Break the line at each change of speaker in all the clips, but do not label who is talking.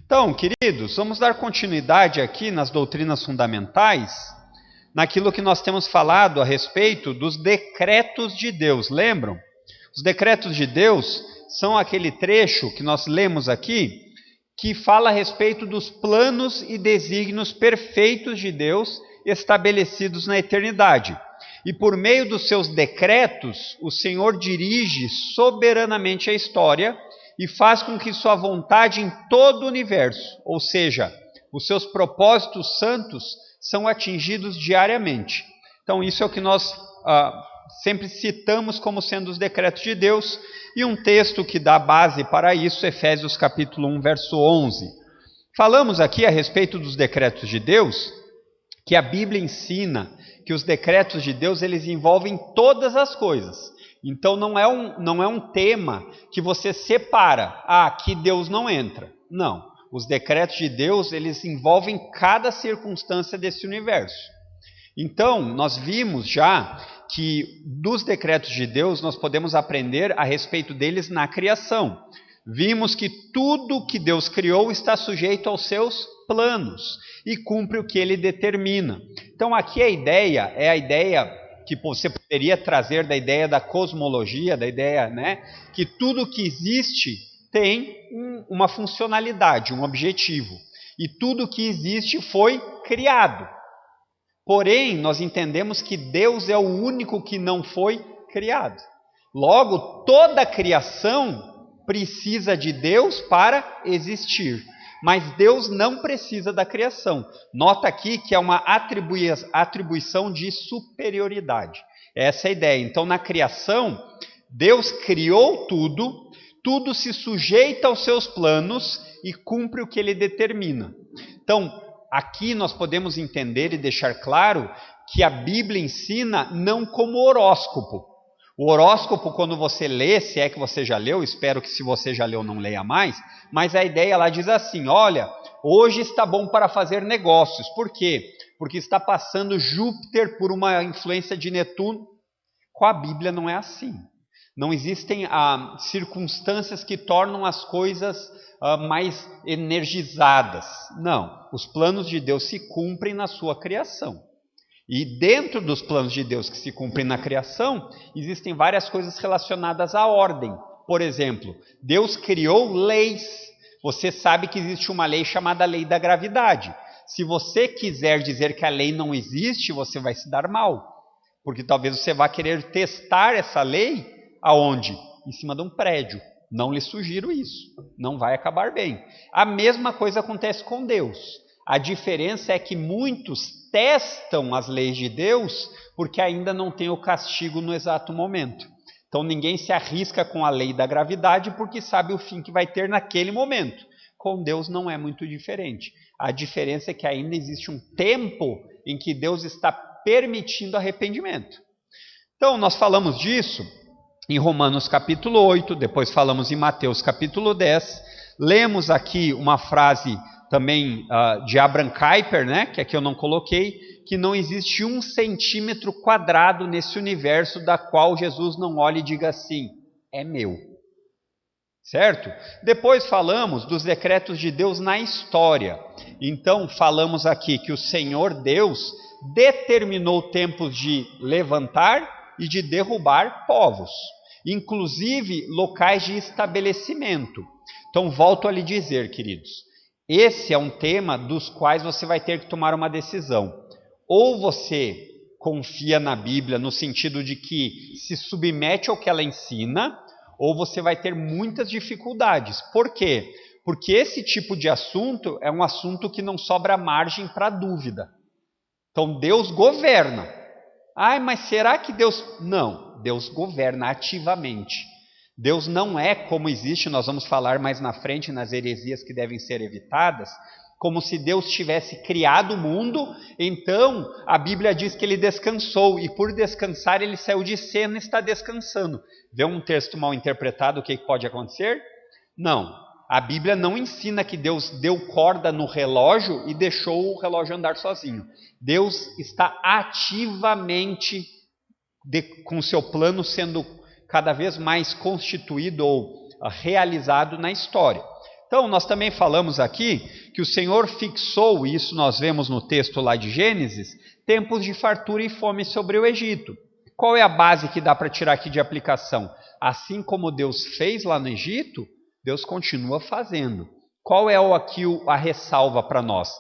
Então, queridos, vamos dar continuidade aqui nas doutrinas fundamentais, naquilo que nós temos falado a respeito dos decretos de Deus, lembram? Os decretos de Deus são aquele trecho que nós lemos aqui, que fala a respeito dos planos e desígnios perfeitos de Deus estabelecidos na eternidade. E por meio dos seus decretos, o Senhor dirige soberanamente a história e faz com que sua vontade em todo o universo, ou seja, os seus propósitos santos, são atingidos diariamente. Então isso é o que nós sempre citamos como sendo os decretos de Deus, e um texto que dá base para isso, Efésios capítulo 1, verso 11. Falamos aqui a respeito dos decretos de Deus, que a Bíblia ensina que os decretos de Deus eles envolvem todas as coisas. Então não é um tema que você separa, aqui Deus não entra. Não, os decretos de Deus eles envolvem cada circunstância desse universo. Então nós vimos já que dos decretos de Deus nós podemos aprender a respeito deles na criação. Vimos que tudo que Deus criou está sujeito aos seus planos e cumpre o que ele determina. Então aqui a ideia é a ideia que você poderia trazer da ideia da cosmologia, da ideia, que tudo que existe tem uma funcionalidade, um objetivo. E tudo que existe foi criado. Porém, nós entendemos que Deus é o único que não foi criado. Logo, toda a criação precisa de Deus para existir. Mas Deus não precisa da criação. Nota aqui que é uma atribuição de superioridade. Essa é a ideia. Então, na criação, Deus criou tudo, tudo se sujeita aos seus planos e cumpre o que ele determina. Então, aqui nós podemos entender e deixar claro que a Bíblia ensina não como horóscopo. O horóscopo, quando você lê, se é que você já leu, espero que se você já leu não leia mais, mas a ideia lá diz assim, olha, hoje está bom para fazer negócios. Por quê? Porque está passando Júpiter por uma influência de Netuno. Com a Bíblia não é assim. Não existem circunstâncias que tornam as coisas mais energizadas. Não, os planos de Deus se cumprem na sua criação. E dentro dos planos de Deus que se cumprem na criação, existem várias coisas relacionadas à ordem. Por exemplo, Deus criou leis. Você sabe que existe uma lei chamada lei da gravidade. Se você quiser dizer que a lei não existe, você vai se dar mal. Porque talvez você vá querer testar essa lei, aonde? Em cima de um prédio. Não lhe sugiro isso. Não vai acabar bem. A mesma coisa acontece com Deus. A diferença é que muitos testam as leis de Deus porque ainda não tem o castigo no exato momento. Então ninguém se arrisca com a lei da gravidade porque sabe o fim que vai ter naquele momento. Com Deus não é muito diferente. A diferença é que ainda existe um tempo em que Deus está permitindo arrependimento. Então nós falamos disso em Romanos capítulo 8, depois falamos em Mateus capítulo 10. Lemos aqui uma frase também de Abraham Kuyper, que aqui eu não coloquei, que não existe 1 centímetro quadrado nesse universo da qual Jesus não olhe e diga assim, é meu. Certo? Depois falamos dos decretos de Deus na história. Então falamos aqui que o Senhor Deus determinou tempos de levantar e de derrubar povos, inclusive locais de estabelecimento. Então volto a lhe dizer, queridos, esse é um tema dos quais você vai ter que tomar uma decisão. Ou você confia na Bíblia no sentido de que se submete ao que ela ensina, ou você vai ter muitas dificuldades. Por quê? Porque esse tipo de assunto é um assunto que não sobra margem para dúvida. Então Deus governa. Mas será que Deus... Não, Deus governa ativamente. Deus não é como existe, nós vamos falar mais na frente nas heresias que devem ser evitadas, como se Deus tivesse criado o mundo, então a Bíblia diz que ele descansou, e por descansar ele saiu de cena e está descansando. Vê um texto mal interpretado, o que pode acontecer? Não, a Bíblia não ensina que Deus deu corda no relógio e deixou o relógio andar sozinho. Deus está ativamente com o seu plano sendo cada vez mais constituído ou realizado na história. Então, nós também falamos aqui que o Senhor fixou, e isso nós vemos no texto lá de Gênesis, tempos de fartura e fome sobre o Egito. Qual é a base que dá para tirar aqui de aplicação? Assim como Deus fez lá no Egito, Deus continua fazendo. Qual é aqui a ressalva para nós?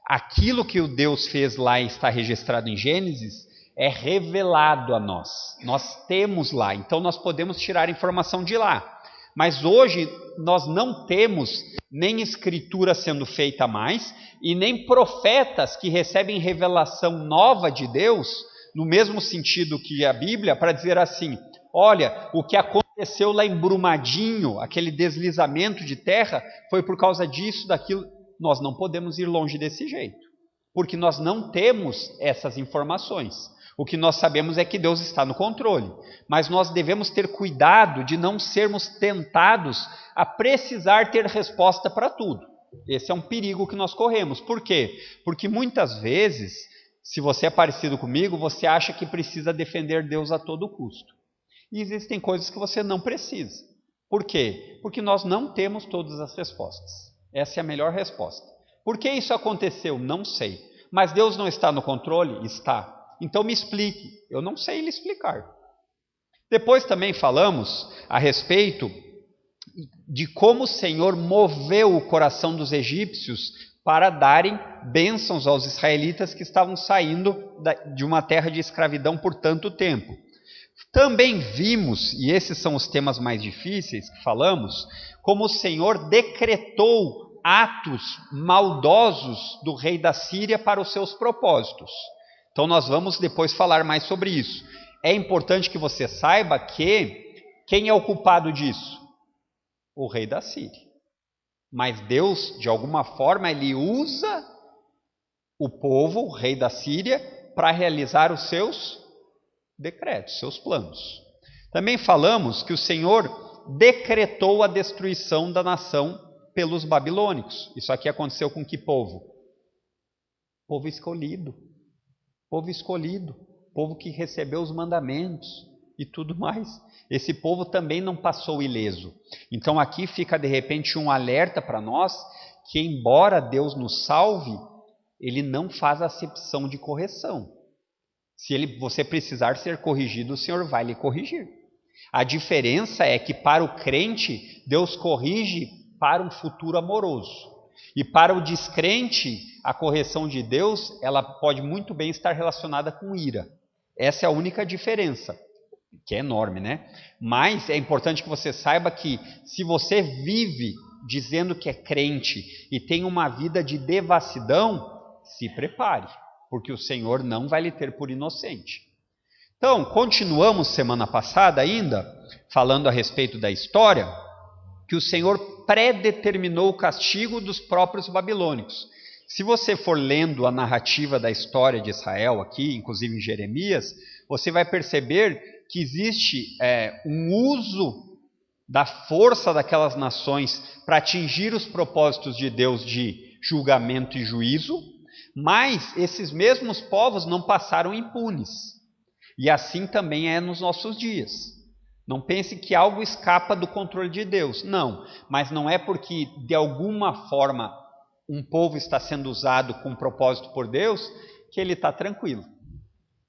Aquilo que o Deus fez lá e está registrado em Gênesis é revelado a nós. Nós temos lá, então nós podemos tirar informação de lá. Mas hoje nós não temos nem escritura sendo feita mais e nem profetas que recebem revelação nova de Deus, no mesmo sentido que a Bíblia, para dizer assim, olha, o que aconteceu lá em Brumadinho, aquele deslizamento de terra, foi por causa disso, daquilo. Nós não podemos ir longe desse jeito, porque nós não temos essas informações. O que nós sabemos é que Deus está no controle, mas nós devemos ter cuidado de não sermos tentados a precisar ter resposta para tudo. Esse é um perigo que nós corremos. Por quê? Porque muitas vezes, se você é parecido comigo, você acha que precisa defender Deus a todo custo. E existem coisas que você não precisa. Por quê? Porque nós não temos todas as respostas. Essa é a melhor resposta. Por que isso aconteceu? Não sei. Mas Deus não está no controle? Está. Então me explique. Eu não sei lhe explicar. Depois também falamos a respeito de como o Senhor moveu o coração dos egípcios para darem bênçãos aos israelitas que estavam saindo de uma terra de escravidão por tanto tempo. Também vimos, e esses são os temas mais difíceis que falamos, como o Senhor decretou atos maldosos do rei da Síria para os seus propósitos. Então nós vamos depois falar mais sobre isso. É importante que você saiba que quem é o culpado disso? O rei da Síria. Mas Deus, de alguma forma, ele usa o povo, o rei da Síria, para realizar os seus decretos, seus planos. Também falamos que o Senhor decretou a destruição da nação pelos babilônicos. Isso aqui aconteceu com que povo? Povo escolhido. Povo escolhido, povo que recebeu os mandamentos e tudo mais. Esse povo também não passou ileso. Então aqui fica de repente um alerta para nós que embora Deus nos salve, Ele não faz acepção de correção. Se você precisar ser corrigido, o Senhor vai lhe corrigir. A diferença é que para o crente, Deus corrige para um futuro amoroso. E para o descrente, a correção de Deus, ela pode muito bem estar relacionada com ira. Essa é a única diferença, que é enorme, né? Mas é importante que você saiba que se você vive dizendo que é crente e tem uma vida de devassidão, se prepare, porque o Senhor não vai lhe ter por inocente. Então, continuamos semana passada ainda, falando a respeito da história, que o Senhor predeterminou o castigo dos próprios babilônicos. Se você for lendo a narrativa da história de Israel aqui, inclusive em Jeremias, você vai perceber que existe um uso da força daquelas nações para atingir os propósitos de Deus de julgamento e juízo, mas esses mesmos povos não passaram impunes. E assim também é nos nossos dias. Não pense que algo escapa do controle de Deus. Não, mas não é porque de alguma forma um povo está sendo usado com propósito por Deus que ele está tranquilo.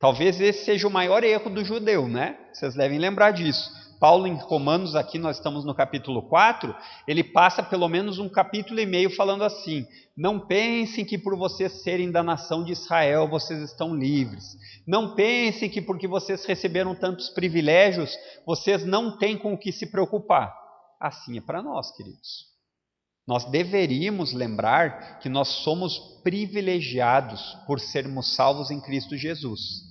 Talvez esse seja o maior erro do judeu, né? Vocês devem lembrar disso. Paulo em Romanos, aqui nós estamos no capítulo 4, ele passa pelo menos um capítulo e meio falando assim: não pensem que por vocês serem da nação de Israel vocês estão livres. Não pensem que porque vocês receberam tantos privilégios, vocês não têm com o que se preocupar. Assim é para nós, queridos. Nós deveríamos lembrar que nós somos privilegiados por sermos salvos em Cristo Jesus.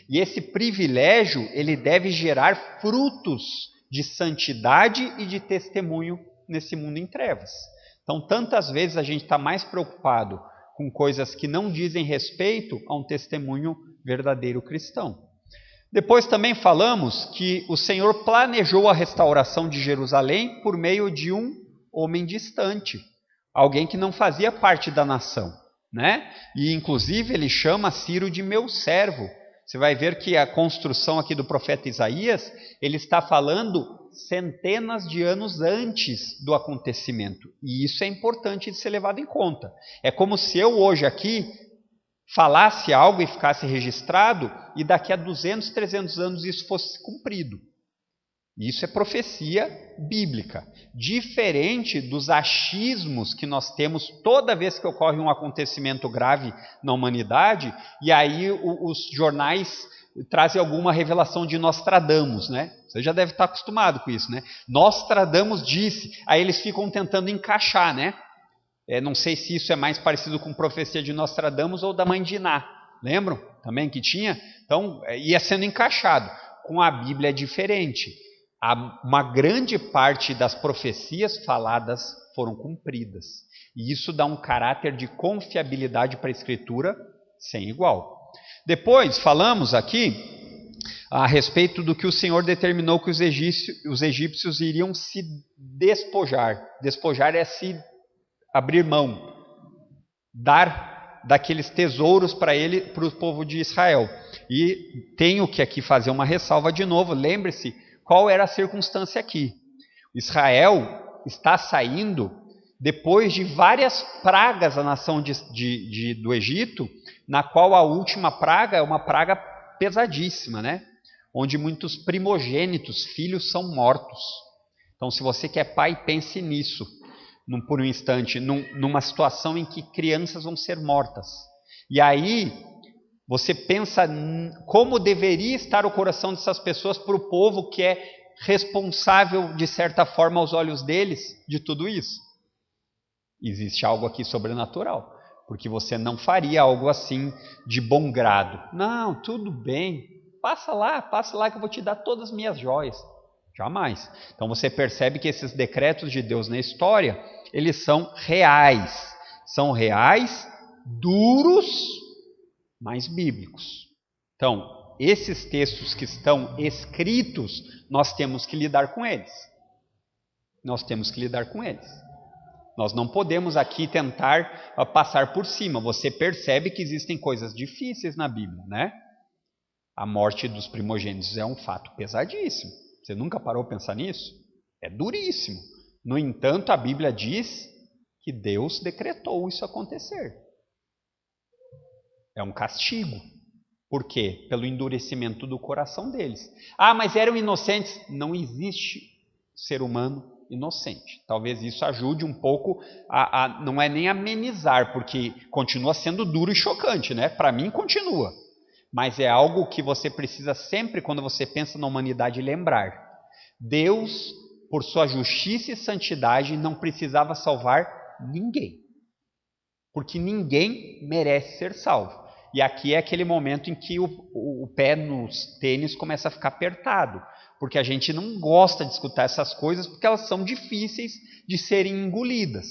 E esse privilégio, ele deve gerar frutos de santidade e de testemunho nesse mundo em trevas. Então, tantas vezes a gente está mais preocupado com coisas que não dizem respeito a um testemunho verdadeiro cristão. Depois também falamos que o Senhor planejou a restauração de Jerusalém por meio de um homem distante, alguém que não fazia parte da nação, né? E inclusive ele chama Ciro de meu servo. Você vai ver que a construção aqui do profeta Isaías, ele está falando centenas de anos antes do acontecimento. E isso é importante de ser levado em conta. É como se eu hoje aqui falasse algo e ficasse registrado, e daqui a 200, 300 anos isso fosse cumprido. Isso é profecia bíblica, diferente dos achismos que nós temos toda vez que ocorre um acontecimento grave na humanidade, e aí os jornais trazem alguma revelação de Nostradamus, né? Você já deve estar acostumado com isso, né? Nostradamus disse, aí eles ficam tentando encaixar, né? Não sei se isso é mais parecido com profecia de Nostradamus ou da mãe de Iná, lembram também que tinha? Então, ia sendo encaixado. Com a Bíblia é diferente. Uma grande parte das profecias faladas foram cumpridas. E isso dá um caráter de confiabilidade para a Escritura sem igual. Depois falamos aqui a respeito do que o Senhor determinou que os egípcios iriam se despojar. Despojar é se abrir mão, dar daqueles tesouros para o povo de Israel. E tenho que aqui fazer uma ressalva de novo. Lembre-se qual era a circunstância aqui. Israel está saindo depois de várias pragas da nação do Egito, na qual a última praga é uma praga pesadíssima, né? Onde muitos primogênitos, filhos, são mortos. Então, se você que é pai, pense nisso, por um instante, numa situação em que crianças vão ser mortas. E aí, você pensa como deveria estar o coração dessas pessoas para o povo que é responsável, de certa forma, aos olhos deles, de tudo isso. Existe algo aqui sobrenatural, porque você não faria algo assim de bom grado. Não, tudo bem, passa lá que eu vou te dar todas as minhas joias. Jamais. Então você percebe que esses decretos de Deus na história, eles são reais. São reais, duros, mas bíblicos. Então, esses textos que estão escritos, nós temos que lidar com eles. Nós temos que lidar com eles. Nós não podemos aqui tentar passar por cima. Você percebe que existem coisas difíceis na Bíblia, né? A morte dos primogênitos é um fato pesadíssimo. Você nunca parou para pensar nisso? É duríssimo. No entanto, a Bíblia diz que Deus decretou isso acontecer. É um castigo. Por quê? Pelo endurecimento do coração deles. Ah, mas eram inocentes. Não existe ser humano inocente. Talvez isso ajude um pouco não é nem amenizar, porque continua sendo duro e chocante, né? Para mim continua. Mas é algo que você precisa sempre, quando você pensa na humanidade, lembrar. Deus, por sua justiça e santidade, não precisava salvar ninguém. Porque ninguém merece ser salvo. E aqui é aquele momento em que o pé nos tênis começa a ficar apertado. Porque a gente não gosta de escutar essas coisas, porque elas são difíceis de serem engolidas.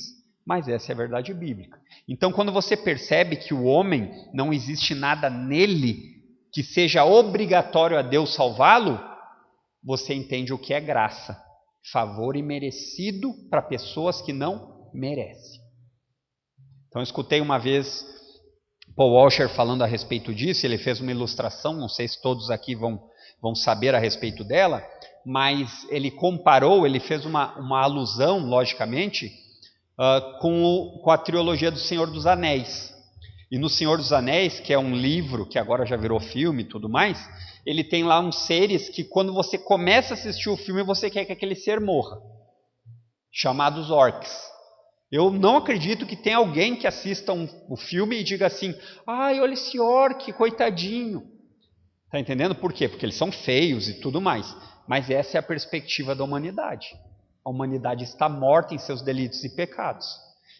Mas essa é a verdade bíblica. Então, quando você percebe que o homem, não existe nada nele que seja obrigatório a Deus salvá-lo, você entende o que é graça. Favor imerecido para pessoas que não merecem. Então, eu escutei uma vez Paul Washer falando a respeito disso. Ele fez uma ilustração, não sei se todos aqui vão saber a respeito dela, mas ele comparou, ele fez uma alusão, logicamente, com a trilogia do Senhor dos Anéis. E no Senhor dos Anéis, que é um livro que agora já virou filme e tudo mais, ele tem lá uns seres que quando você começa a assistir o filme, você quer que aquele ser morra, chamados orcs. Eu não acredito que tenha alguém que assista o filme e diga assim, ai, olha esse orc, coitadinho. Está entendendo por quê? Porque eles são feios e tudo mais. Mas essa é a perspectiva da humanidade. A humanidade está morta em seus delitos e pecados.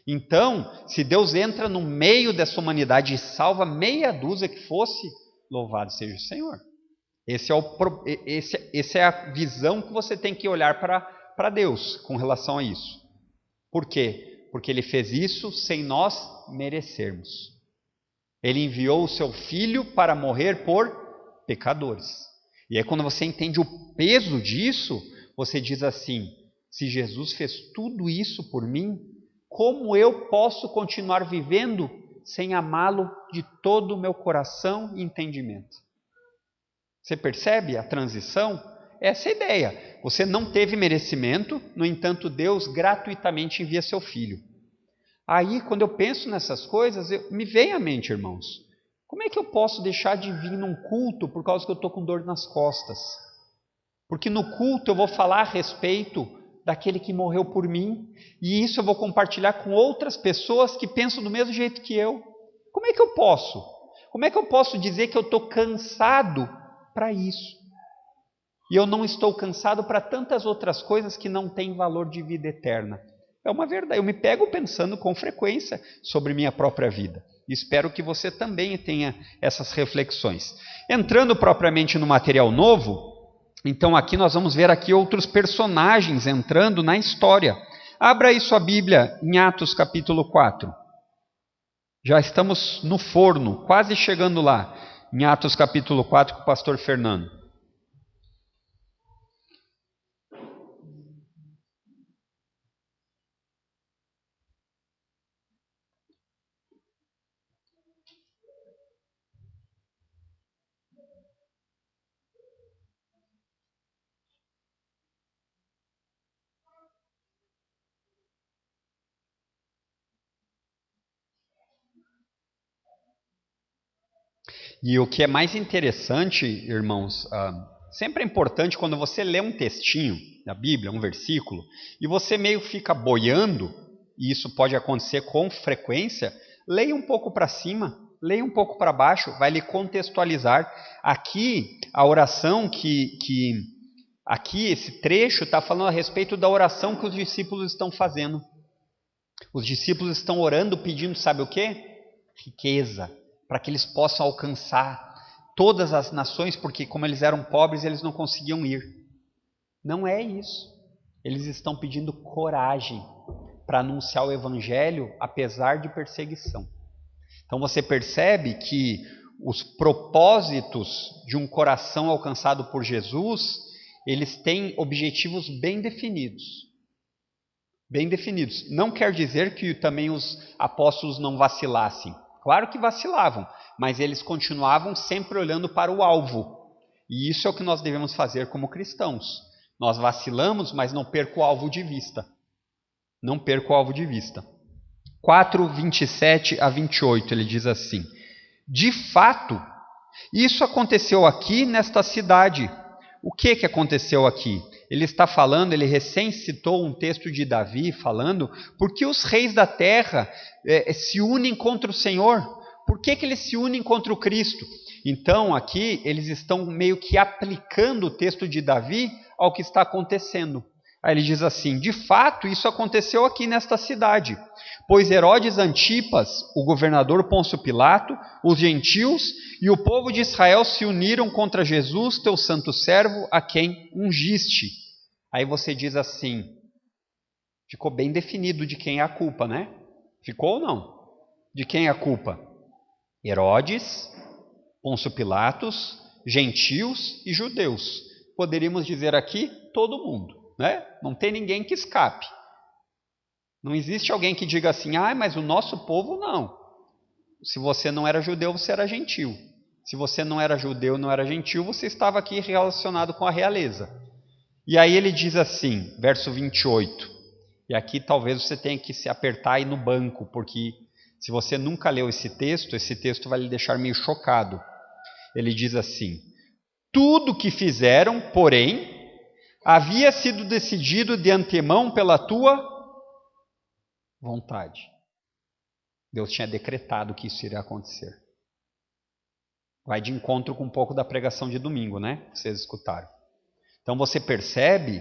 Então, se Deus entra no meio dessa humanidade e salva meia dúzia que fosse, louvado seja o Senhor. Essa é a visão que você tem que olhar para Deus com relação a isso. Por quê? Porque Ele fez isso sem nós merecermos. Ele enviou o seu Filho para morrer por pecadores. E aí quando você entende o peso disso, você diz assim, se Jesus fez tudo isso por mim, como eu posso continuar vivendo sem amá-lo de todo o meu coração e entendimento? Você percebe a transição? Essa é a ideia. Você não teve merecimento, no entanto, Deus gratuitamente envia seu Filho. Aí, quando eu penso nessas coisas, me vem à mente, irmãos, como é que eu posso deixar de vir num culto por causa que eu estou com dor nas costas? Porque no culto eu vou falar a respeito daquele que morreu por mim, e isso eu vou compartilhar com outras pessoas que pensam do mesmo jeito que eu. Como é que eu posso? Como é que eu posso dizer que eu estou cansado para isso? E eu não estou cansado para tantas outras coisas que não têm valor de vida eterna. É uma verdade. Eu me pego pensando com frequência sobre minha própria vida. Espero que você também tenha essas reflexões. Entrando propriamente no material novo, então aqui nós vamos ver aqui outros personagens entrando na história. Abra aí sua Bíblia em Atos capítulo 4. Já estamos no forno, quase chegando lá. Em Atos capítulo 4 com o pastor Fernando. E o que é mais interessante, irmãos, sempre é importante quando você lê um textinho da Bíblia, um versículo, e você meio fica boiando, e isso pode acontecer com frequência, leia um pouco para cima, leia um pouco para baixo, vai lhe contextualizar. Aqui, a oração aqui esse trecho está falando a respeito da oração que os discípulos estão fazendo. Os discípulos estão orando pedindo, sabe o quê? Riqueza, para que eles possam alcançar todas as nações, porque como eles eram pobres, eles não conseguiam ir. Não é isso. Eles estão pedindo coragem para anunciar o evangelho, apesar de perseguição. Então você percebe que os propósitos de um coração alcançado por Jesus, eles têm objetivos bem definidos. Bem definidos. Não quer dizer que também os apóstolos não vacilassem. Claro que vacilavam, mas eles continuavam sempre olhando para o alvo. E isso é o que nós devemos fazer como cristãos. Nós vacilamos, mas não perca o alvo de vista. Não perca o alvo de vista. 4, 27 a 28, ele diz assim: de fato, isso aconteceu aqui nesta cidade. O que aconteceu aqui? Ele está falando, ele recém citou um texto de Davi falando, porque os reis da terra se unem contra o Senhor? Por que eles se unem contra o Cristo? Então aqui eles estão meio que aplicando o texto de Davi ao que está acontecendo. Aí ele diz assim: de fato isso aconteceu aqui nesta cidade, pois Herodes Antipas, o governador Pôncio Pilato, os gentios e o povo de Israel se uniram contra Jesus, teu santo servo, a quem ungiste. Aí você diz assim, ficou bem definido de quem é a culpa, né? Ficou ou não? De quem é a culpa? Herodes, Pôncio Pilatos, gentios e judeus. Poderíamos dizer aqui todo mundo, né? Não tem ninguém que escape. Não existe alguém que diga assim, mas o nosso povo não. Se você não era judeu, você era gentil. Se você não era judeu, não era gentil, você estava aqui relacionado com a realeza. E aí ele diz assim, verso 28. E aqui talvez você tenha que se apertar aí no banco, porque se você nunca leu esse texto vai lhe deixar meio chocado. Ele diz assim: tudo que fizeram, porém, havia sido decidido de antemão pela tua vontade. Deus tinha decretado que isso iria acontecer. Vai de encontro com um pouco da pregação de domingo, né? Vocês escutaram. Então você percebe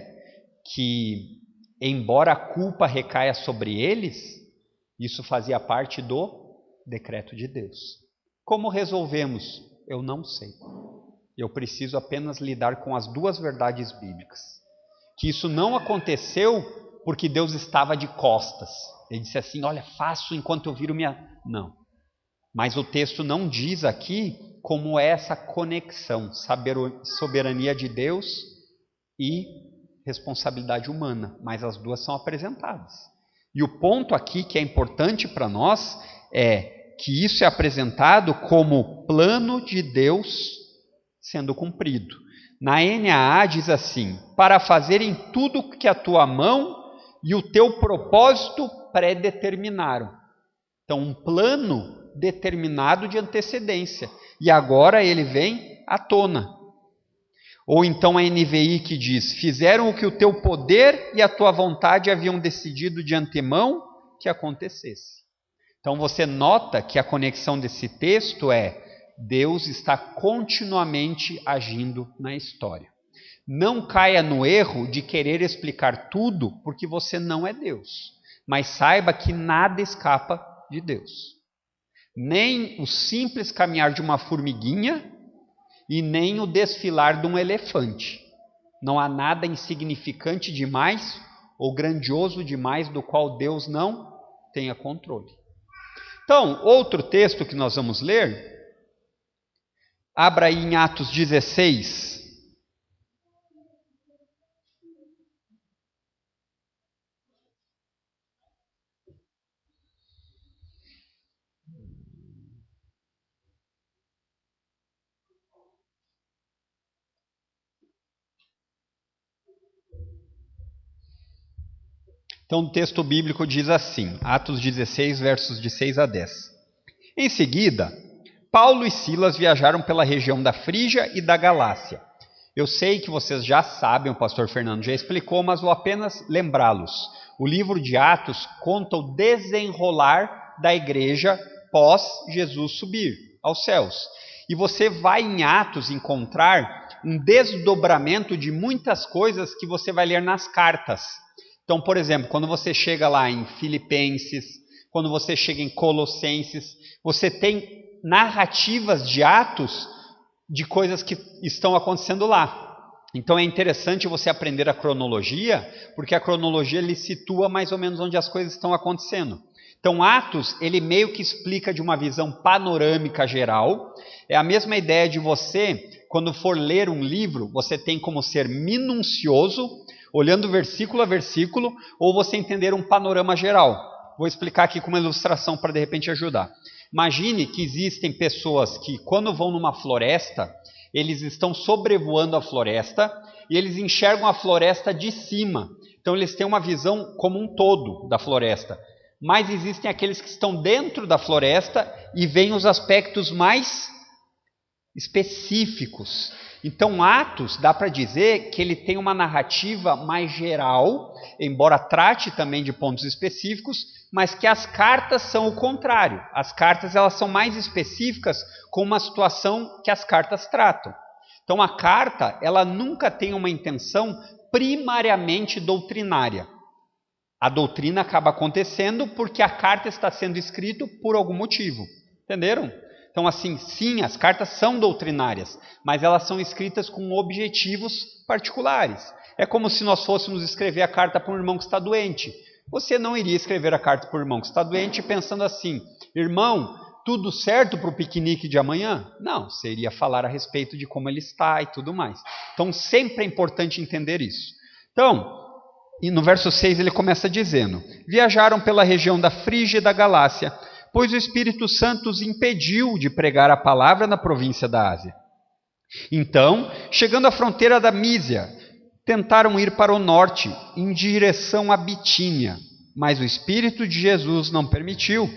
que, embora a culpa recaia sobre eles, isso fazia parte do decreto de Deus. Como resolvemos? Eu não sei. Eu preciso apenas lidar com as duas verdades bíblicas. Que isso não aconteceu porque Deus estava de costas. Ele disse assim, olha, faço enquanto eu viro minha... Não. Mas o texto não diz aqui como é essa conexão, soberania de Deus e responsabilidade humana. Mas as duas são apresentadas. E o ponto aqui que é importante para nós é que isso é apresentado como plano de Deus sendo cumprido. Na NAA diz assim: para fazerem tudo que a tua mão e o teu propósito predeterminaram. Então, um plano determinado de antecedência. E agora ele vem à tona. Ou então a NVI que diz: fizeram o que o teu poder e a tua vontade haviam decidido de antemão que acontecesse. Então você nota que a conexão desse texto é: Deus está continuamente agindo na história. Não caia no erro de querer explicar tudo porque você não é Deus. Mas saiba que nada escapa de Deus. Nem o simples caminhar de uma formiguinha e nem o desfilar de um elefante. Não há nada insignificante demais ou grandioso demais do qual Deus não tenha controle. Então, outro texto que nós vamos ler, abra aí em Atos 16. Então, o texto bíblico diz assim, Atos 16, versos de 6 a 10. Em seguida, Paulo e Silas viajaram pela região da Frígia e da Galácia. Eu sei que vocês já sabem, o pastor Fernando já explicou, mas vou apenas lembrá-los. O livro de Atos conta o desenrolar da igreja pós Jesus subir aos céus. E você vai em Atos encontrar um desdobramento de muitas coisas que você vai ler nas cartas. Então, por exemplo, quando você chega lá em Filipenses, quando você chega em Colossenses, você tem narrativas de Atos de coisas que estão acontecendo lá. Então é interessante você aprender a cronologia, porque a cronologia lhe situa mais ou menos onde as coisas estão acontecendo. Então Atos, ele meio que explica de uma visão panorâmica geral. É a mesma ideia de você, quando for ler um livro, você tem como ser minucioso, olhando versículo a versículo, ou você entender um panorama geral. Vou explicar aqui com uma ilustração para de repente ajudar. Imagine que existem pessoas que, quando vão numa floresta, eles estão sobrevoando a floresta e eles enxergam a floresta de cima. Então, eles têm uma visão como um todo da floresta. Mas existem aqueles que estão dentro da floresta e veem os aspectos mais específicos. Então, Atos, dá para dizer que ele tem uma narrativa mais geral, embora trate também de pontos específicos, mas que as cartas são o contrário. As cartas elas são mais específicas com uma situação que as cartas tratam. Então, a carta ela nunca tem uma intenção primariamente doutrinária. A doutrina acaba acontecendo porque a carta está sendo escrita por algum motivo. Entenderam? Então, assim, sim, as cartas são doutrinárias, mas elas são escritas com objetivos particulares. É como se nós fôssemos escrever a carta para um irmão que está doente. Você não iria escrever a carta para o irmão que está doente pensando assim: irmão, tudo certo para o piquenique de amanhã? Não, você iria falar a respeito de como ele está e tudo mais. Então, sempre é importante entender isso. Então, e no verso 6 ele começa dizendo: viajaram pela região da Frígia e da Galácia, pois o Espírito Santo os impediu de pregar a palavra na província da Ásia. Então, chegando à fronteira da Mísia, tentaram ir para o norte, em direção a Bitínia, mas o Espírito de Jesus não permitiu.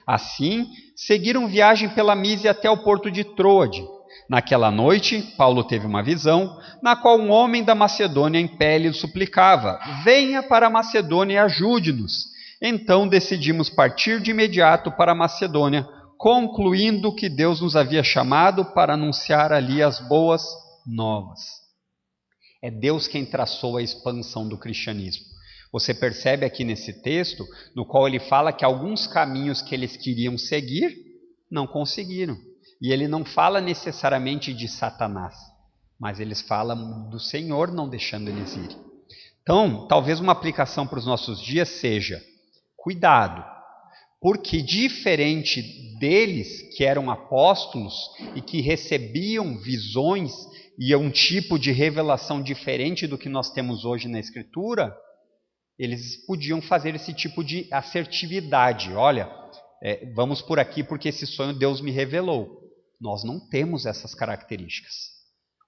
Assim, seguiram viagem pela Mísia até o porto de Troade. Naquela noite, Paulo teve uma visão, na qual um homem da Macedônia em pé lhe suplicava: venha para a Macedônia e ajude-nos. Então decidimos partir de imediato para a Macedônia, concluindo que Deus nos havia chamado para anunciar ali as boas novas. É Deus quem traçou a expansão do cristianismo. Você percebe aqui nesse texto, no qual ele fala que alguns caminhos que eles queriam seguir, não conseguiram. E ele não fala necessariamente de Satanás, mas eles falam do Senhor não deixando eles ir. Então, talvez uma aplicação para os nossos dias seja: cuidado, porque diferente deles que eram apóstolos e que recebiam visões e um tipo de revelação diferente do que nós temos hoje na Escritura, eles podiam fazer esse tipo de assertividade. Olha, vamos por aqui porque esse sonho Deus me revelou. Nós não temos essas características.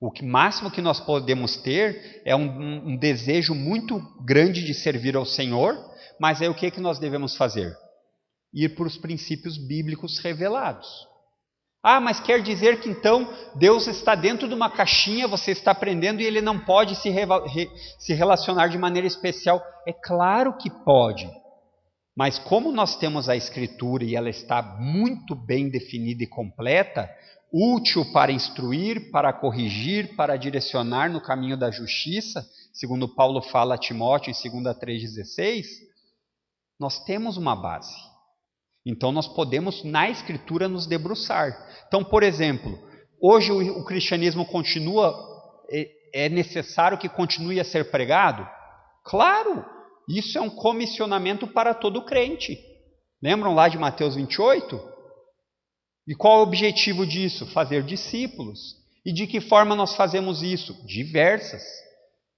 O máximo que nós podemos ter é um desejo muito grande de servir ao Senhor, mas aí o que nós devemos fazer? Ir para os princípios bíblicos revelados. Ah, mas quer dizer que então Deus está dentro de uma caixinha, você está aprendendo e Ele não pode se relacionar de maneira especial? É claro que pode. Mas como nós temos a Escritura e ela está muito bem definida e completa, útil para instruir, para corrigir, para direcionar no caminho da justiça, segundo Paulo fala a Timóteo em 2 3,16, nós temos uma base. Então nós podemos na Escritura nos debruçar. Então, por exemplo, hoje o cristianismo continua, é necessário que continue a ser pregado? Claro! Isso é um comissionamento para todo crente. Lembram lá de Mateus 28? E qual é o objetivo disso? Fazer discípulos. E de que forma nós fazemos isso? Diversas.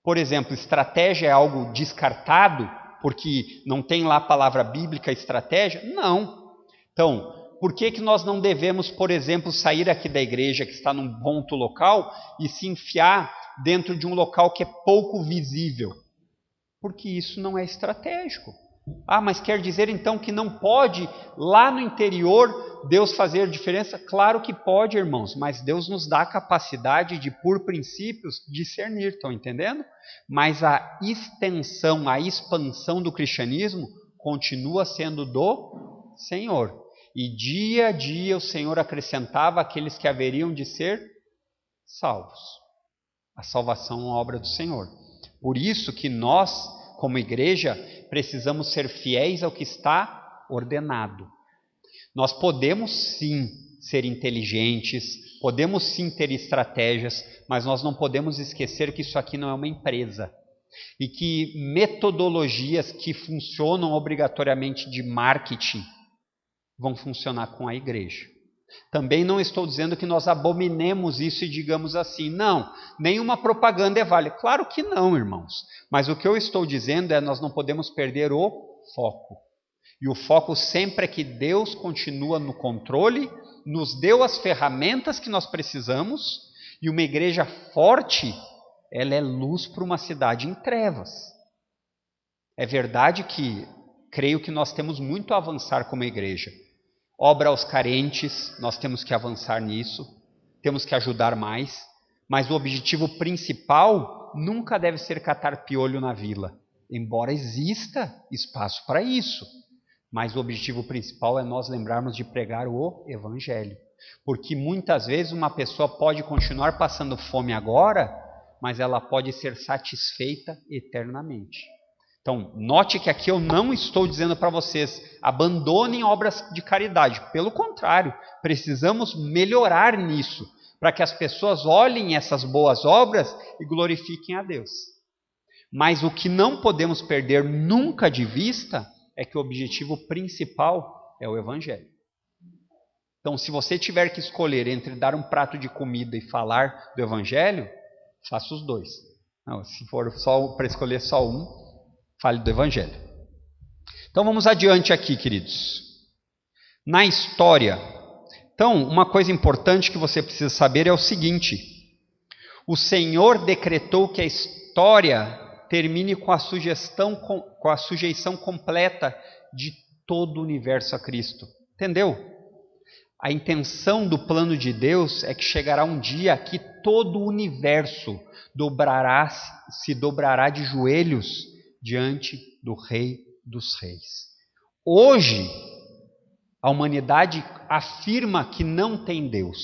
Por exemplo, estratégia é algo descartado, porque não tem lá a palavra bíblica estratégia? Não. Então, por que nós não devemos, por exemplo, sair aqui da igreja que está num ponto local e se enfiar dentro de um local que é pouco visível? Porque isso não é estratégico. Ah, mas quer dizer então que não pode lá no interior Deus fazer diferença? Claro que pode, irmãos, mas Deus nos dá a capacidade de, por princípios, discernir, estão entendendo? Mas a extensão, a expansão do cristianismo continua sendo do Senhor. E dia a dia o Senhor acrescentava aqueles que haveriam de ser salvos. A salvação é uma obra do Senhor. Por isso que nós, como igreja, precisamos ser fiéis ao que está ordenado. Nós podemos sim ser inteligentes, podemos sim ter estratégias, mas nós não podemos esquecer que isso aqui não é uma empresa. E que metodologias que funcionam obrigatoriamente de marketing vão funcionar com a igreja. Também não estou dizendo que nós abominemos isso e digamos assim, não, nenhuma propaganda é válida. Claro que não, irmãos. Mas o que eu estou dizendo é que nós não podemos perder o foco. E o foco sempre é que Deus continua no controle, nos deu as ferramentas que nós precisamos, e uma igreja forte, ela é luz para uma cidade em trevas. É verdade que creio que nós temos muito a avançar como igreja. Obra aos carentes, nós temos que avançar nisso, temos que ajudar mais, mas o objetivo principal nunca deve ser catar piolho na vila, embora exista espaço para isso. Mas o objetivo principal é nós lembrarmos de pregar o Evangelho. Porque muitas vezes uma pessoa pode continuar passando fome agora, mas ela pode ser satisfeita eternamente. Então, note que aqui eu não estou dizendo para vocês, abandonem obras de caridade. Pelo contrário, precisamos melhorar nisso, para que as pessoas olhem essas boas obras e glorifiquem a Deus. Mas o que não podemos perder nunca de vista é que o objetivo principal é o Evangelho. Então, se você tiver que escolher entre dar um prato de comida e falar do Evangelho, faça os dois. Não, se for só para escolher só um, fale do Evangelho. Então vamos adiante aqui, queridos. Na história, então, uma coisa importante que você precisa saber é o seguinte: o Senhor decretou que a história termine com a sujeição completa de todo o universo a Cristo. Entendeu? A intenção do plano de Deus é que chegará um dia que todo o universo se dobrará de joelhos diante do Rei dos Reis. Hoje, a humanidade afirma que não tem Deus,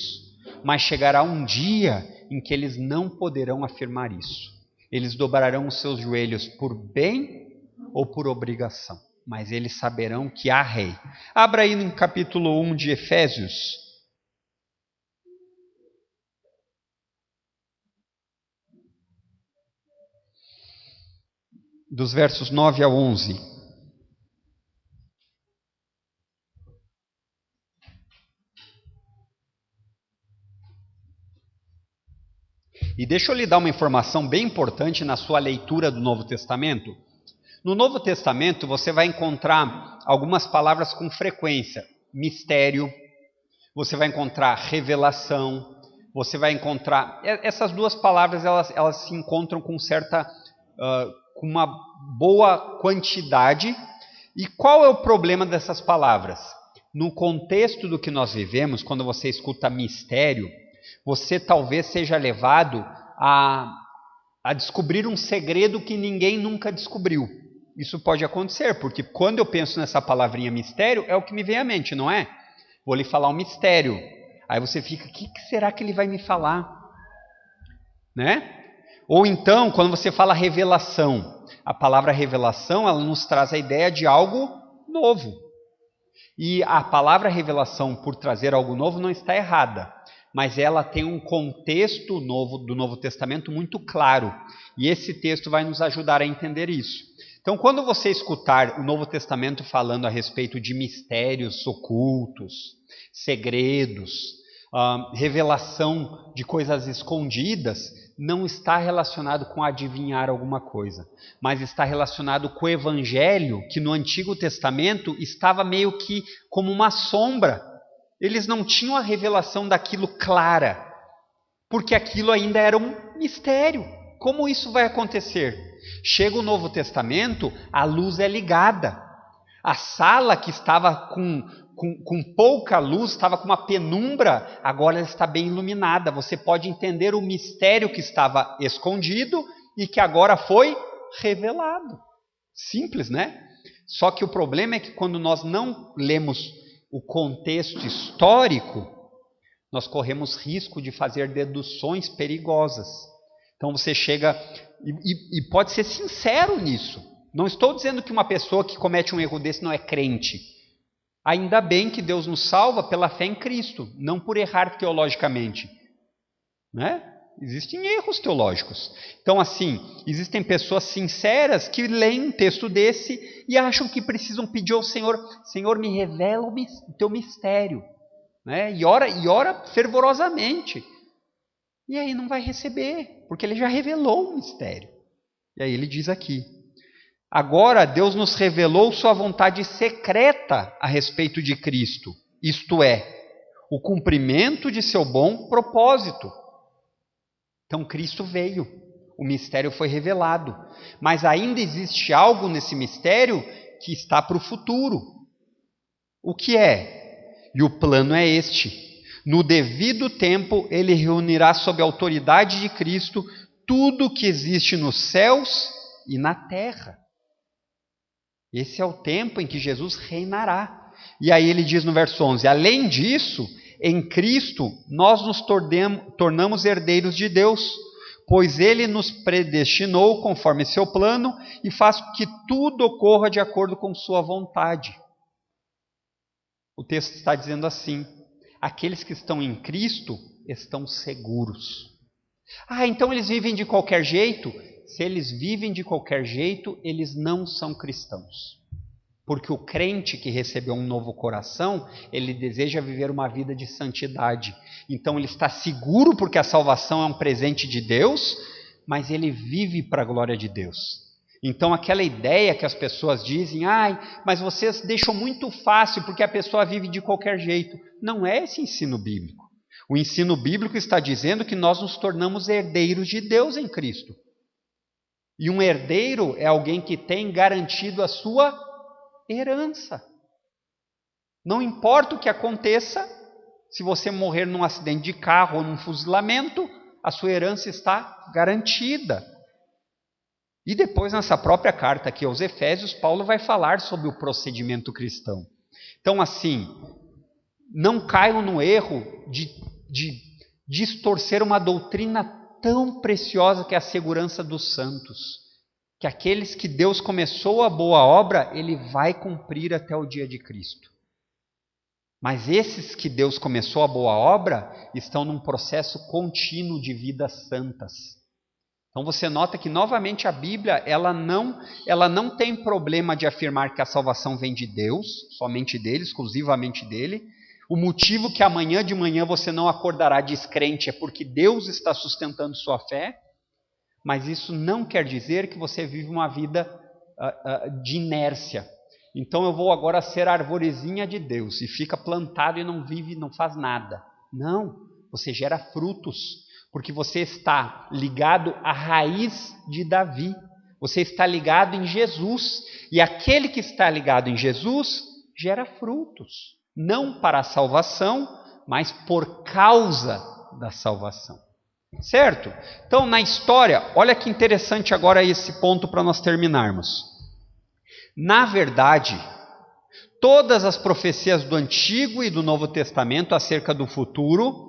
mas chegará um dia em que eles não poderão afirmar isso. Eles dobrarão os seus joelhos por bem ou por obrigação, mas eles saberão que há Rei. Abra aí no capítulo 1 de Efésios. Dos versos 9 a 11. E deixa eu lhe dar uma informação bem importante na sua leitura do Novo Testamento. No Novo Testamento você vai encontrar algumas palavras com frequência. Mistério, você vai encontrar revelação, você vai encontrar... Essas duas palavras, elas se encontram com com uma boa quantidade. E qual é o problema dessas palavras? No contexto do que nós vivemos, quando você escuta mistério, você talvez seja levado a descobrir um segredo que ninguém nunca descobriu. Isso pode acontecer, porque quando eu penso nessa palavrinha mistério, é o que me vem à mente, não é? Vou lhe falar um mistério. Aí você fica, o que será que ele vai me falar? Né? Ou então, quando você fala revelação, a palavra revelação, ela nos traz a ideia de algo novo. E a palavra revelação, por trazer algo novo, não está errada. Mas ela tem um contexto novo do Novo Testamento muito claro. E esse texto vai nos ajudar a entender isso. Então, quando você escutar o Novo Testamento falando a respeito de mistérios ocultos, segredos, revelação de coisas escondidas, não está relacionado com adivinhar alguma coisa, mas está relacionado com o Evangelho, que no Antigo Testamento estava meio que como uma sombra. Eles não tinham a revelação daquilo clara, porque aquilo ainda era um mistério. Como isso vai acontecer? Chega o Novo Testamento, a luz é ligada. A sala que estava com pouca luz, estava com uma penumbra, agora ela está bem iluminada. Você pode entender o mistério que estava escondido e que agora foi revelado. Simples, né? Só que o problema é que quando nós não lemos o contexto histórico, nós corremos risco de fazer deduções perigosas. Então você chega e pode ser sincero nisso. Não estou dizendo que uma pessoa que comete um erro desse não é crente. Ainda bem que Deus nos salva pela fé em Cristo, não por errar teologicamente. Né? Existem erros teológicos. Então, assim, existem pessoas sinceras que leem um texto desse e acham que precisam pedir ao Senhor: Senhor, me revela o teu mistério. Né? E ora fervorosamente. E aí não vai receber, porque ele já revelou o mistério. E aí ele diz aqui: agora Deus nos revelou sua vontade secreta a respeito de Cristo, isto é, o cumprimento de seu bom propósito. Então Cristo veio, o mistério foi revelado, mas ainda existe algo nesse mistério que está para o futuro. O que é? E o plano é este: no devido tempo ele reunirá sob a autoridade de Cristo tudo o que existe nos céus e na terra. Esse é o tempo em que Jesus reinará. E aí ele diz no verso 11, além disso, em Cristo nós nos tornamos herdeiros de Deus, pois ele nos predestinou conforme seu plano e faz que tudo ocorra de acordo com sua vontade. O texto está dizendo assim: aqueles que estão em Cristo estão seguros. Então eles vivem de qualquer jeito? Se eles vivem de qualquer jeito, eles não são cristãos. Porque o crente que recebeu um novo coração, ele deseja viver uma vida de santidade. Então ele está seguro porque a salvação é um presente de Deus, mas ele vive para a glória de Deus. Então aquela ideia que as pessoas dizem, mas vocês deixam muito fácil porque a pessoa vive de qualquer jeito. Não é esse ensino bíblico. O ensino bíblico está dizendo que nós nos tornamos herdeiros de Deus em Cristo. E um herdeiro é alguém que tem garantido a sua herança. Não importa o que aconteça, se você morrer num acidente de carro ou num fuzilamento, a sua herança está garantida. E depois, nessa própria carta aqui aos Efésios, Paulo vai falar sobre o procedimento cristão. Então, assim, não caiam no erro de distorcer uma doutrina tão preciosa que é a segurança dos santos, que aqueles que Deus começou a boa obra, ele vai cumprir até o dia de Cristo. Mas esses que Deus começou a boa obra, estão num processo contínuo de vidas santas. Então você nota que novamente a Bíblia, ela não tem problema de afirmar que a salvação vem de Deus, somente dele, exclusivamente dele. O motivo que amanhã de manhã você não acordará descrente é porque Deus está sustentando sua fé, mas isso não quer dizer que você vive uma vida de inércia. Então eu vou agora ser a arvorezinha de Deus e fica plantado e não vive, não faz nada. Não, você gera frutos, porque você está ligado à raiz de Davi. Você está ligado em Jesus. E aquele que está ligado em Jesus gera frutos. Não para a salvação, mas por causa da salvação. Certo? Então, na história, olha que interessante agora esse ponto para nós terminarmos. Na verdade, todas as profecias do Antigo e do Novo Testamento acerca do futuro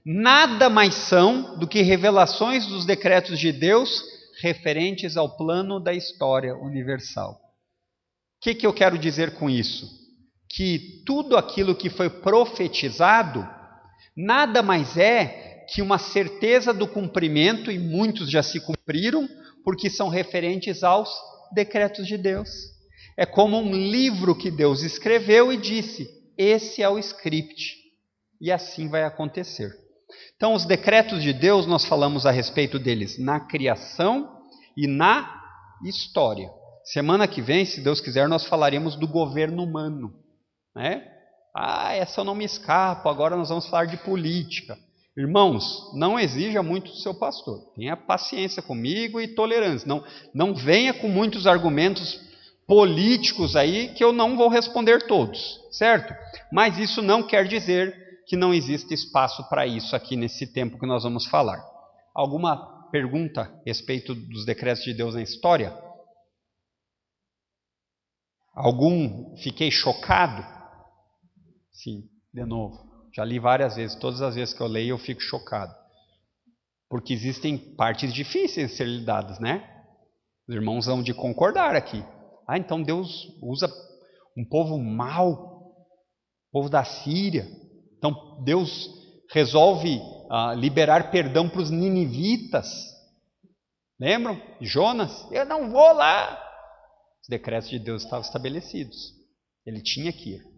nada mais são do que revelações dos decretos de Deus referentes ao plano da história universal. O que eu quero dizer com isso? Que tudo aquilo que foi profetizado nada mais é que uma certeza do cumprimento, e muitos já se cumpriram, porque são referentes aos decretos de Deus. É como um livro que Deus escreveu e disse, esse é o script, e assim vai acontecer. Então, os decretos de Deus, nós falamos a respeito deles na criação e na história. Semana que vem, se Deus quiser, nós falaremos do governo humano, né? Essa eu não me escapo, agora nós vamos falar de política. Irmãos, não exija muito do seu pastor. Tenha paciência comigo e tolerância. Não venha com muitos argumentos políticos aí que eu não vou responder todos, certo? Mas isso não quer dizer que não existe espaço para isso aqui nesse tempo que nós vamos falar. Alguma pergunta a respeito dos decretos de Deus na história? Algum fiquei chocado? Sim, de novo. Já li várias vezes, todas as vezes que eu leio eu fico chocado. Porque existem partes difíceis de ser lidadas, né? Os irmãos vão de concordar aqui. Então Deus usa um povo mau, povo da Síria. Então Deus resolve liberar perdão para os ninivitas. Lembram? Jonas, eu não vou lá. Os decretos de Deus estavam estabelecidos. Ele tinha que ir.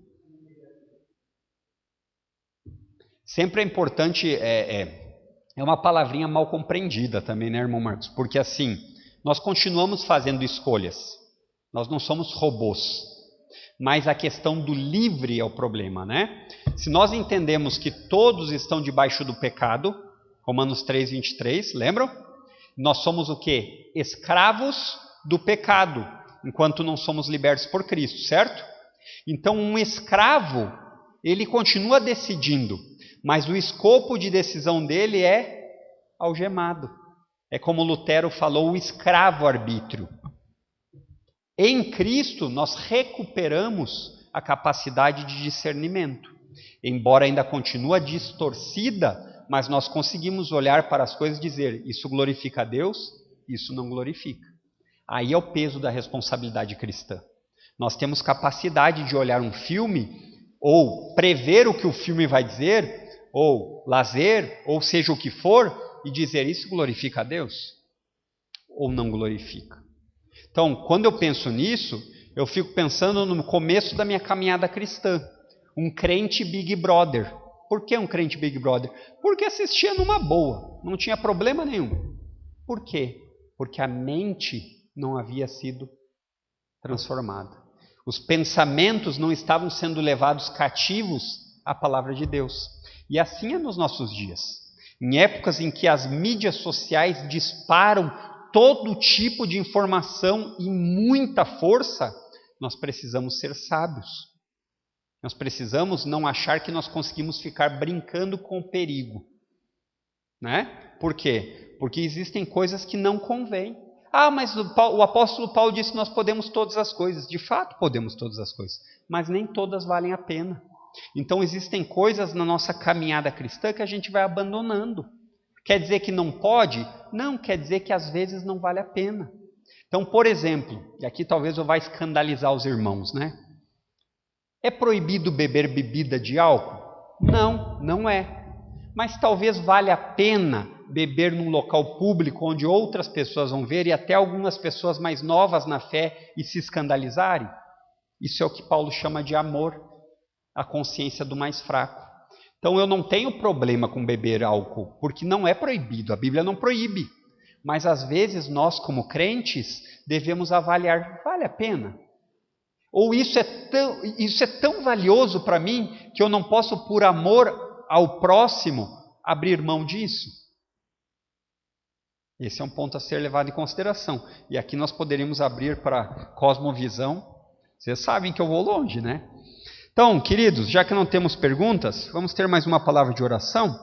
Sempre é importante, é uma palavrinha mal compreendida também, né, irmão Marcos? Porque assim, nós continuamos fazendo escolhas. Nós não somos robôs. Mas a questão do livre é o problema, né? Se nós entendemos que todos estão debaixo do pecado, Romanos 3:23, lembram? Nós somos o quê? Escravos do pecado, enquanto não somos libertos por Cristo, certo? Então um escravo, ele continua decidindo, mas o escopo de decisão dele é algemado. É como Lutero falou, o escravo-arbítrio. Em Cristo, nós recuperamos a capacidade de discernimento. Embora ainda continue distorcida, mas nós conseguimos olhar para as coisas e dizer, isso glorifica a Deus, isso não glorifica. Aí é o peso da responsabilidade cristã. Nós temos capacidade de olhar um filme, ou prever o que o filme vai dizer, ou lazer, ou seja o que for, e dizer, isso glorifica a Deus? Ou não glorifica? Então, quando eu penso nisso, eu fico pensando no começo da minha caminhada cristã. Um crente Big Brother. Por que um crente Big Brother? Porque assistia numa boa, não tinha problema nenhum. Por quê? Porque a mente não havia sido transformada. Os pensamentos não estavam sendo levados cativos à palavra de Deus. E assim é nos nossos dias. Em épocas em que as mídias sociais disparam todo tipo de informação e muita força, nós precisamos ser sábios. Nós precisamos não achar que nós conseguimos ficar brincando com o perigo. Né? Por quê? Porque existem coisas que não convêm. Mas o apóstolo Paulo disse que nós podemos todas as coisas. De fato, podemos todas as coisas. Mas nem todas valem a pena. Então, existem coisas na nossa caminhada cristã que a gente vai abandonando. Quer dizer que não pode? Não, quer dizer que às vezes não vale a pena. Então, por exemplo, e aqui talvez eu vá escandalizar os irmãos, né? É proibido beber bebida de álcool? Não, não é. Mas talvez valha a pena beber num local público onde outras pessoas vão ver e até algumas pessoas mais novas na fé e se escandalizarem. Isso é o que Paulo chama de amor, a consciência do mais fraco. Então eu não tenho problema com beber álcool, porque não é proibido, a Bíblia não proíbe. Mas às vezes nós, como crentes, devemos avaliar, vale a pena? Ou isso é tão valioso para mim que eu não posso, por amor ao próximo, abrir mão disso? Esse é um ponto a ser levado em consideração. E aqui nós poderíamos abrir para cosmovisão. Vocês sabem que eu vou longe, né? Então, queridos, já que não temos perguntas, vamos ter mais uma palavra de oração?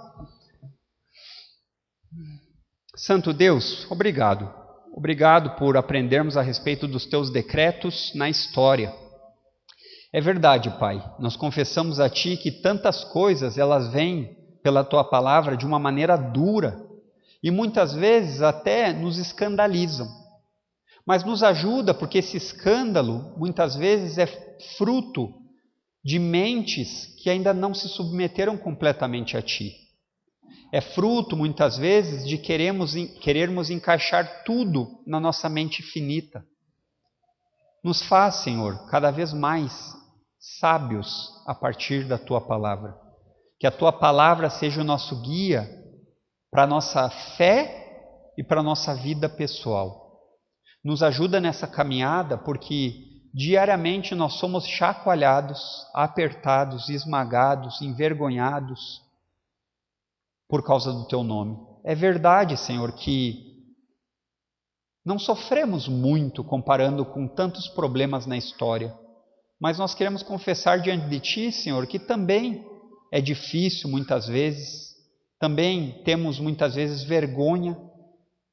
Santo Deus, obrigado. Obrigado por aprendermos a respeito dos teus decretos na história. É verdade, Pai, nós confessamos a Ti que tantas coisas elas vêm pela Tua palavra de uma maneira dura e muitas vezes até nos escandalizam. Mas nos ajuda porque esse escândalo muitas vezes é fruto de mentes que ainda não se submeteram completamente a Ti. É fruto, muitas vezes, de querermos encaixar tudo na nossa mente finita. Nos faz, Senhor, cada vez mais sábios a partir da Tua palavra. Que a Tua palavra seja o nosso guia para a nossa fé e para a nossa vida pessoal. Nos ajuda nessa caminhada porque diariamente nós somos chacoalhados, apertados, esmagados, envergonhados por causa do Teu nome. É verdade, Senhor, que não sofremos muito comparando com tantos problemas na história, mas nós queremos confessar diante de Ti, Senhor, que também é difícil muitas vezes, também temos muitas vezes vergonha.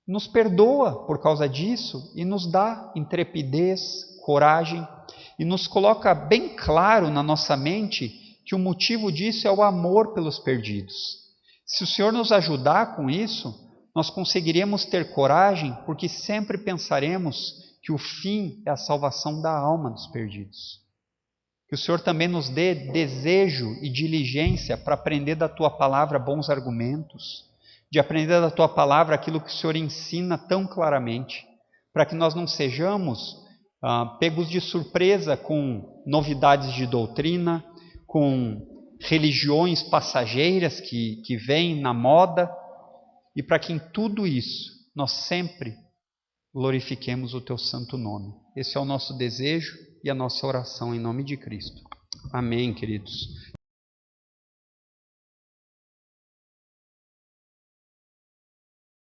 Nos perdoa por causa disso e nos dá intrepidez, coragem e nos coloca bem claro na nossa mente que o motivo disso é o amor pelos perdidos. Se o Senhor nos ajudar com isso, nós conseguiremos ter coragem, porque sempre pensaremos que o fim é a salvação da alma dos perdidos. Que o Senhor também nos dê desejo e diligência para aprender da Tua palavra bons argumentos, de aprender da Tua palavra aquilo que o Senhor ensina tão claramente, para que nós não sejamos pegos de surpresa com novidades de doutrina, com religiões passageiras que vêm na moda, e para que em tudo isso nós sempre glorifiquemos o Teu santo nome. Esse é o nosso desejo e a nossa oração em nome de Cristo. Amém, queridos.